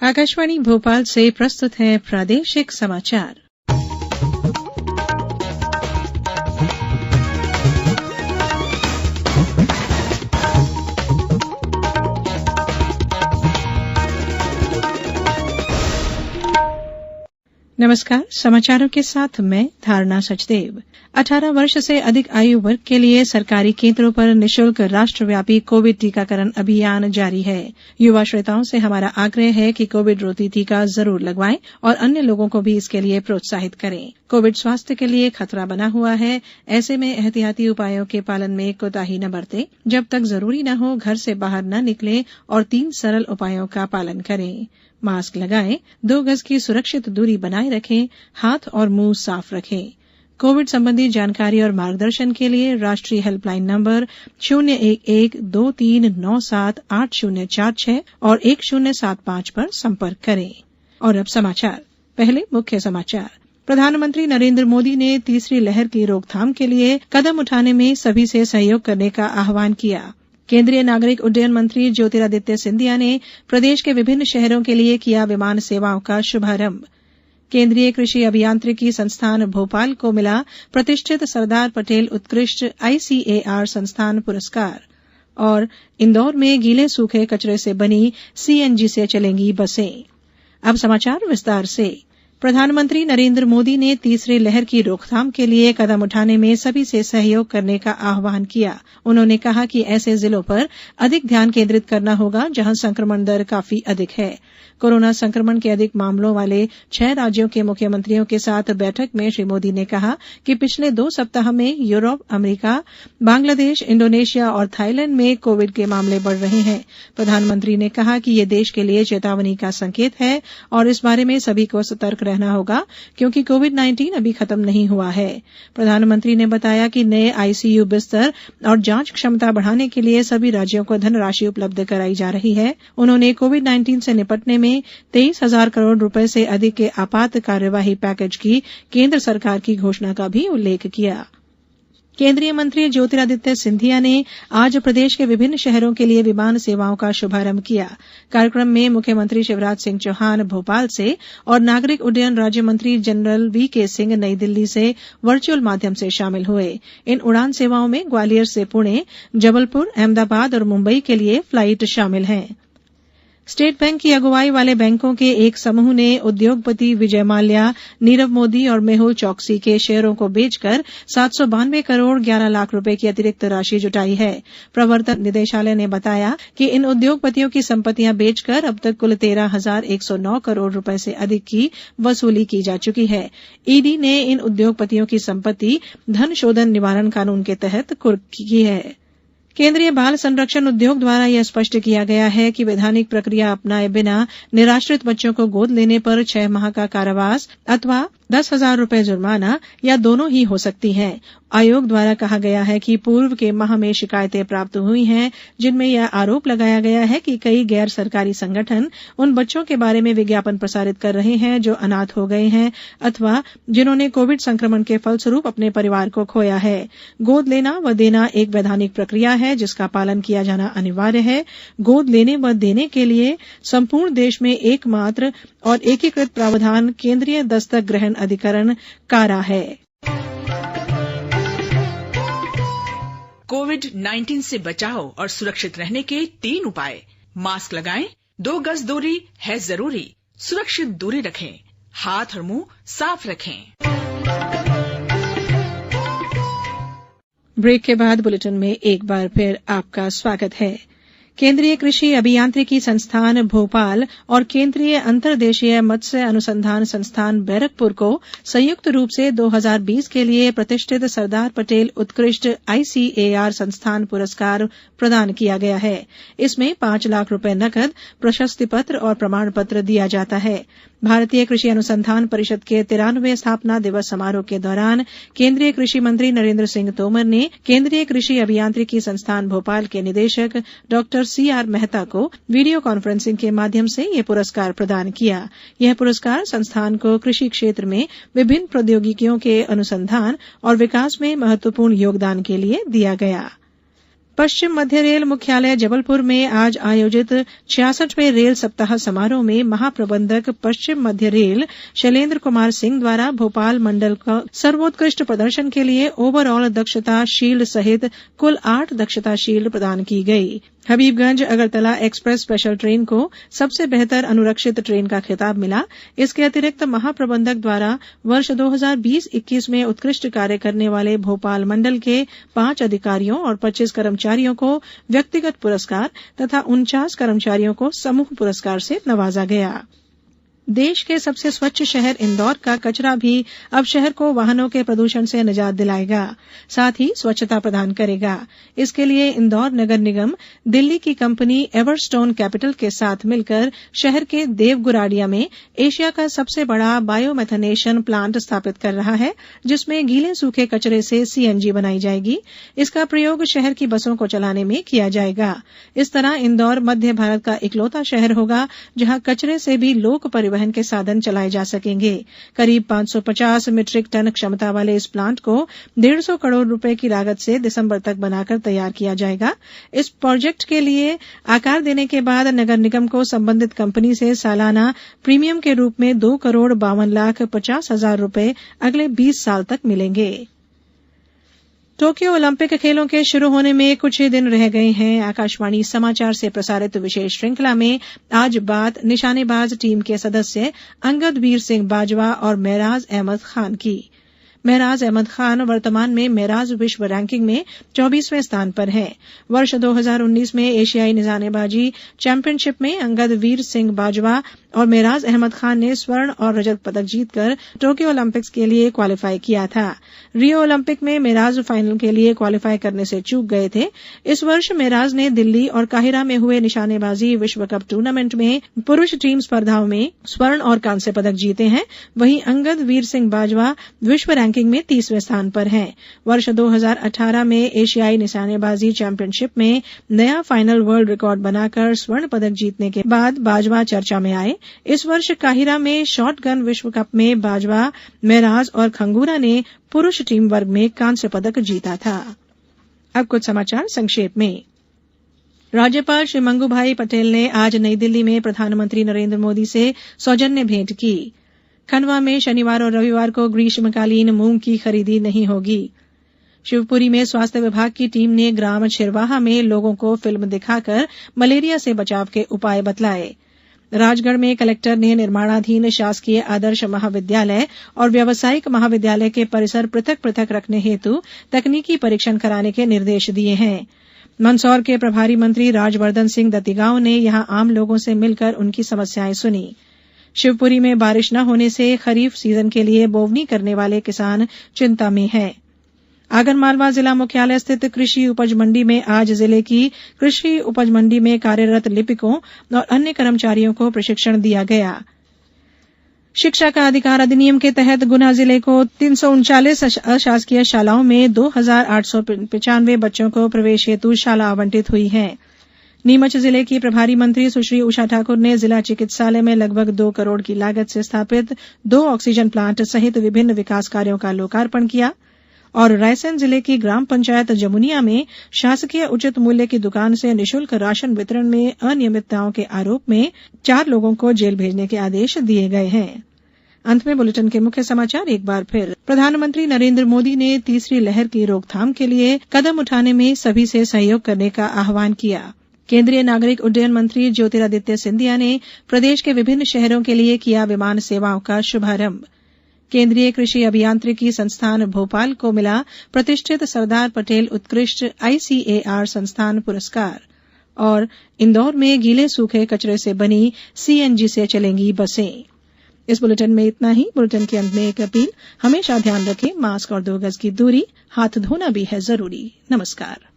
आकाशवाणी भोपाल से प्रस्तुत है प्रादेशिक समाचार। नमस्कार, समाचारों के साथ मैं धारणा सचदेव। 18 वर्ष से अधिक आयु वर्ग के लिए सरकारी केंद्रों पर निःशुल्क राष्ट्रव्यापी कोविड टीकाकरण अभियान जारी है। युवा श्रोताओं से हमारा आग्रह है कि कोविड रोधी टीका जरूर लगवाएं और अन्य लोगों को भी इसके लिए प्रोत्साहित करें। कोविड स्वास्थ्य के लिए खतरा बना हुआ है, ऐसे में एहतियाती उपायों के पालन में कोताही न बरतें। जब तक जरूरी न हो घर से बाहर न निकलें और 3 सरल उपायों का पालन करें। मास्क लगाएं, 2 गज की सुरक्षित दूरी बनाए रखें, हाथ और मुंह साफ रखें। कोविड संबंधी जानकारी और मार्गदर्शन के लिए राष्ट्रीय हेल्पलाइन नंबर 011-2397-8046 और 1075 पर संपर्क करें। और अब समाचार। पहले मुख्य समाचार। प्रधानमंत्री नरेंद्र मोदी ने तीसरी लहर की रोकथाम के लिए कदम उठाने में सभी से सहयोग करने का आह्वान किया। केंद्रीय नागरिक उड्डयन मंत्री ज्योतिरादित्य सिंधिया ने प्रदेश के विभिन्न शहरों के लिए किया विमान सेवाओं का शुभारंभ। केंद्रीय कृषि अभियांत्रिकी संस्थान भोपाल को मिला प्रतिष्ठित सरदार पटेल उत्कृष्ट ICAR संस्थान पुरस्कार। और इंदौर में गीले सूखे कचरे से बनी CNG से चलेंगी बसें। अब समाचार विस्तार से। प्रधानमंत्री नरेंद्र मोदी ने तीसरी लहर की रोकथाम के लिए कदम उठाने में सभी से सहयोग करने का आह्वान किया। उन्होंने कहा कि ऐसे जिलों पर अधिक ध्यान केंद्रित करना होगा जहां संक्रमण दर काफी अधिक है। कोरोना संक्रमण के अधिक मामलों वाले 6 राज्यों के मुख्यमंत्रियों के साथ बैठक में श्री मोदी ने कहा कि पिछले 2 सप्ताह में यूरोप, अमेरिका, बांग्लादेश, इंडोनेशिया और थाईलैंड में कोविड के मामले बढ़ रहे हैं। प्रधानमंत्री ने कहा कि ये देश के लिए चेतावनी का संकेत है और इस बारे में सभी को सतर्क रहना होगा क्योंकि कोविड-19 अभी खत्म नहीं हुआ है। प्रधानमंत्री ने बताया कि नए ICU बिस्तर और जांच क्षमता बढ़ाने के लिए सभी राज्यों को धनराशि उपलब्ध कराई जा रही है। उन्होंने कोविड-19 से निपटने में 23,000 करोड़ रुपए से अधिक के आपात कार्यवाही पैकेज की केंद्र सरकार की घोषणा का भी उल्लेख किया। केंद्रीय मंत्री ज्योतिरादित्य सिंधिया ने आज प्रदेश के विभिन्न शहरों के लिए विमान सेवाओं का शुभारंभ किया। कार्यक्रम में मुख्यमंत्री शिवराज सिंह चौहान भोपाल से और नागरिक उड्डयन राज्य मंत्री जनरल VK सिंह नई दिल्ली से वर्चुअल माध्यम से शामिल हुए। इन उड़ान सेवाओं में ग्वालियर से पुणे, जबलपुर, अहमदाबाद और मुंबई के लिए फ्लाइट शामिल हैं। स्टेट बैंक की अगुवाई वाले बैंकों के एक समूह ने उद्योगपति विजय माल्या, नीरव मोदी और मेहुल चौकसी के शेयरों को बेचकर 792 करोड़ 11 लाख रुपए की अतिरिक्त राशि जुटाई है। प्रवर्तन निदेशालय ने बताया कि इन उद्योगपतियों की संपत्तियां बेचकर अब तक कुल 13,109 करोड़ रुपए से अधिक की वसूली की जा चुकी है। ईडी ने इन उद्योगपतियों की संपत्ति धन शोधन निवारण कानून के तहत कुर्क की है। केंद्रीय बाल संरक्षण उद्योग द्वारा यह स्पष्ट किया गया है कि वैधानिक प्रक्रिया अपनाए बिना निराश्रित बच्चों को गोद लेने पर 6 माह का कारावास अथवा 10,000 रुपए जुर्माना या दोनों ही हो सकती हैं। आयोग द्वारा कहा गया है कि पूर्व के माह में शिकायतें प्राप्त हुई हैं जिनमें यह आरोप लगाया गया है कि कई गैर सरकारी संगठन उन बच्चों के बारे में विज्ञापन प्रसारित कर रहे हैं जो अनाथ हो गए हैं अथवा जिन्होंने कोविड संक्रमण के फलस्वरूप अपने परिवार को खोया है। गोद लेना व देना एक वैधानिक प्रक्रिया है जिसका पालन किया जाना अनिवार्य है। गोद लेने व देने के लिए संपूर्ण देश में एकमात्र और एकीकृत प्रावधान केंद्रीय दस्तक ग्रहण अधिकरण कारा है। कोविड-19 से बचाव और सुरक्षित रहने के 3 उपाय। मास्क लगाएं, 2 गज दूरी है जरूरी, सुरक्षित दूरी रखें, हाथ और मुंह साफ रखें। ब्रेक के बाद बुलेटिन में एक बार फिर आपका स्वागत है। केंद्रीय कृषि अभियांत्रिकी संस्थान भोपाल और केंद्रीय अंतर्देशीय मत्स्य अनुसंधान संस्थान बैरकपुर को संयुक्त रूप से 2020 के लिए प्रतिष्ठित सरदार पटेल उत्कृष्ट ICAR संस्थान पुरस्कार प्रदान किया गया है। इसमें 5 लाख रुपए नकद, प्रशस्ति पत्र और प्रमाण पत्र दिया जाता है। भारतीय कृषि अनुसंधान परिषद के 93वें स्थापना दिवस समारोह के दौरान केंद्रीय कृषि मंत्री नरेंद्र सिंह तोमर ने केंद्रीय कृषि अभियांत्रिकी संस्थान भोपाल के निदेशक डॉक्टर CR मेहता को वीडियो कॉन्फ्रेंसिंग के माध्यम से यह पुरस्कार प्रदान किया। यह पुरस्कार संस्थान को कृषि क्षेत्र में विभिन्न प्रौद्योगिकियों के अनुसंधान और विकास में महत्वपूर्ण योगदान के लिए दिया गया। पश्चिम मध्य रेल मुख्यालय जबलपुर में आज आयोजित 66वें रेल सप्ताह समारोह में महाप्रबंधक पश्चिम मध्य रेल शैलेंद्र कुमार सिंह द्वारा भोपाल मंडल को सर्वोत्कृष्ट प्रदर्शन के लिए ओवरऑल दक्षता शील्ड सहित कुल 8 दक्षता शील्ड प्रदान की गई। Habibganj Agartala express special train को सबसे बेहतर अनुरक्षित ट्रेन का खिताब मिला। इसके अतिरिक्त महाप्रबंधक द्वारा वर्ष 2020-21 में उत्कृष्ट कार्य करने वाले भोपाल मंडल के 5 अधिकारियों और 25 कर्मचारियों को व्यक्तिगत पुरस्कार तथा 49 कर्मचारियों को समूह पुरस्कार से नवाजा गया। देश के सबसे स्वच्छ शहर इंदौर का कचरा भी अब शहर को वाहनों के प्रदूषण से निजात दिलाएगा, साथ ही स्वच्छता प्रदान करेगा। इसके लिए इंदौर नगर निगम दिल्ली की कंपनी एवरस्टोन कैपिटल के साथ मिलकर शहर के देवगुराडिया में एशिया का सबसे बड़ा बायोमेथनेशन प्लांट स्थापित कर रहा है, जिसमें गीले सूखे कचरे से सीएनजी बनाई जाएगी। इसका प्रयोग शहर की बसों को चलाने में किया जाएगा। इस तरह इंदौर मध्य भारत का इकलौता शहर होगा जहां कचरे से भी लोक परिवहन के साधन चलाए जा सकेंगे। करीब 550 मीट्रिक टन क्षमता वाले इस प्लांट को 150 करोड़ रुपए की लागत से दिसंबर तक बनाकर तैयार किया जाएगा। इस प्रोजेक्ट के लिए आकार देने के बाद नगर निगम को संबंधित कंपनी से सालाना प्रीमियम के रूप में 2,52,50,000 रुपए अगले 20 साल तक मिलेंगे। टोक्यो ओलंपिक खेलों के शुरू होने में कुछ ही दिन रह गए हैं। आकाशवाणी समाचार से प्रसारित विशेष श्रृंखला में आज बात निशानेबाज टीम के सदस्य अंगद वीर सिंह बाजवा और महराज अहमद खान की। महराज अहमद खान वर्तमान में महराज विश्व रैंकिंग में 24वें स्थान पर हैं। वर्ष 2019 में एशियाई निशानेबाजी चैंपियनशिप में अंगद वीर सिंह बाजवा और महराज अहमद खान ने स्वर्ण और रजत पदक जीतकर टोक्यो ओलंपिक्स के लिए क्वालीफाई किया था। रियो ओलंपिक में महराज फाइनल के लिए क्वालीफाई करने से चूक गए थे। इस वर्ष महराज ने दिल्ली और काहिरा में हुए निशानेबाजी विश्व कप टूर्नामेंट में पुरुष टीम स्पर्धाओं में स्वर्ण और कांस्य पदक जीते हैं। वहीं अंगद वीर सिंह बाजवा विश्व रैंकिंग में 30वें स्थान पर हैं। वर्ष 2018 में एशियाई निशानेबाजी चैंपियनशिप में नया फाइनल वर्ल्ड रिकॉर्ड बनाकर स्वर्ण पदक जीतने के बाद बाजवा चर्चा में आए। इस वर्ष काहिरा में शॉटगन विश्व कप में बाजवा, महराज और खंगूरा ने पुरुष टीम वर्ग में कांस्य पदक जीता था। अब कुछ समाचार संक्षेप में। राज्यपाल श्री मंगूभाई पटेल ने आज नई दिल्ली में प्रधानमंत्री नरेंद्र मोदी से सौजन्य भेंट की। खंडवा में शनिवार और रविवार को ग्रीष्मकालीन मूंग की खरीदी नहीं होगी। शिवपुरी में स्वास्थ्य विभाग की टीम ने ग्राम छिरवाहा में लोगों को फिल्म दिखाकर मलेरिया से बचाव के उपाय बतलाए। राजगढ़ में कलेक्टर ने निर्माणाधीन शासकीय आदर्श महाविद्यालय और व्यावसायिक महाविद्यालय के परिसर पृथक पृथक रखने हेतु तकनीकी परीक्षण कराने के निर्देश दिए हैं। मंदसौर के प्रभारी मंत्री राजवर्धन सिंह दत्तीगांव ने यहां आम लोगों से मिलकर उनकी समस्याएं सुनी। शिवपुरी में बारिश न होने से खरीफ सीजन के लिए बोवनी करने वाले किसान चिंता में हैं। आगरमालवा जिला मुख्यालय स्थित कृषि उपज मंडी में आज जिले की कृषि उपज मंडी में कार्यरत लिपिकों और अन्य कर्मचारियों को प्रशिक्षण दिया गया। शिक्षा का अधिकार अधिनियम के तहत गुना जिले को 339 अशासकीय शालाओं में 2,895 बच्चों को प्रवेश हेतु शाला आवंटित हुई है। नीमच जिले की प्रभारी मंत्री सुश्री उषा ठाकुर ने जिला चिकित्सालय में लगभग 2 करोड़ की लागत से स्थापित 2 ऑक्सीजन प्लांट सहित विभिन्न विकास कार्यों का लोकार्पण किया। और रायसेन जिले की ग्राम पंचायत जमुनिया में शासकीय उचित मूल्य की दुकान से निःशुल्क राशन वितरण में अनियमितताओं के आरोप में 4 लोगों को जेल भेजने के आदेश दिए गए हैं। अंत में बुलेटिन के मुख्य समाचार एक बार फिर। प्रधानमंत्री नरेंद्र मोदी ने तीसरी लहर की रोकथाम के लिए कदम उठाने में सभी से सहयोग करने का आह्वान किया। केंद्रीय नागरिक उड्डयन मंत्री ज्योतिरादित्य सिंधिया ने प्रदेश के विभिन्न शहरों के लिए किया विमान सेवाओं का शुभारंभ। केंद्रीय कृषि अभियांत्रिकी संस्थान भोपाल को मिला प्रतिष्ठित सरदार पटेल उत्कृष्ट ICAR संस्थान पुरस्कार। और इंदौर में गीले सूखे कचरे से बनी CNG से चलेंगी बसें। इस बुलेटिन में इतना ही। बुलेटिन के अंत में एक अपील, हमेशा ध्यान रखें, मास्क और 2 गज की दूरी, हाथ धोना भी है जरूरी। नमस्कार।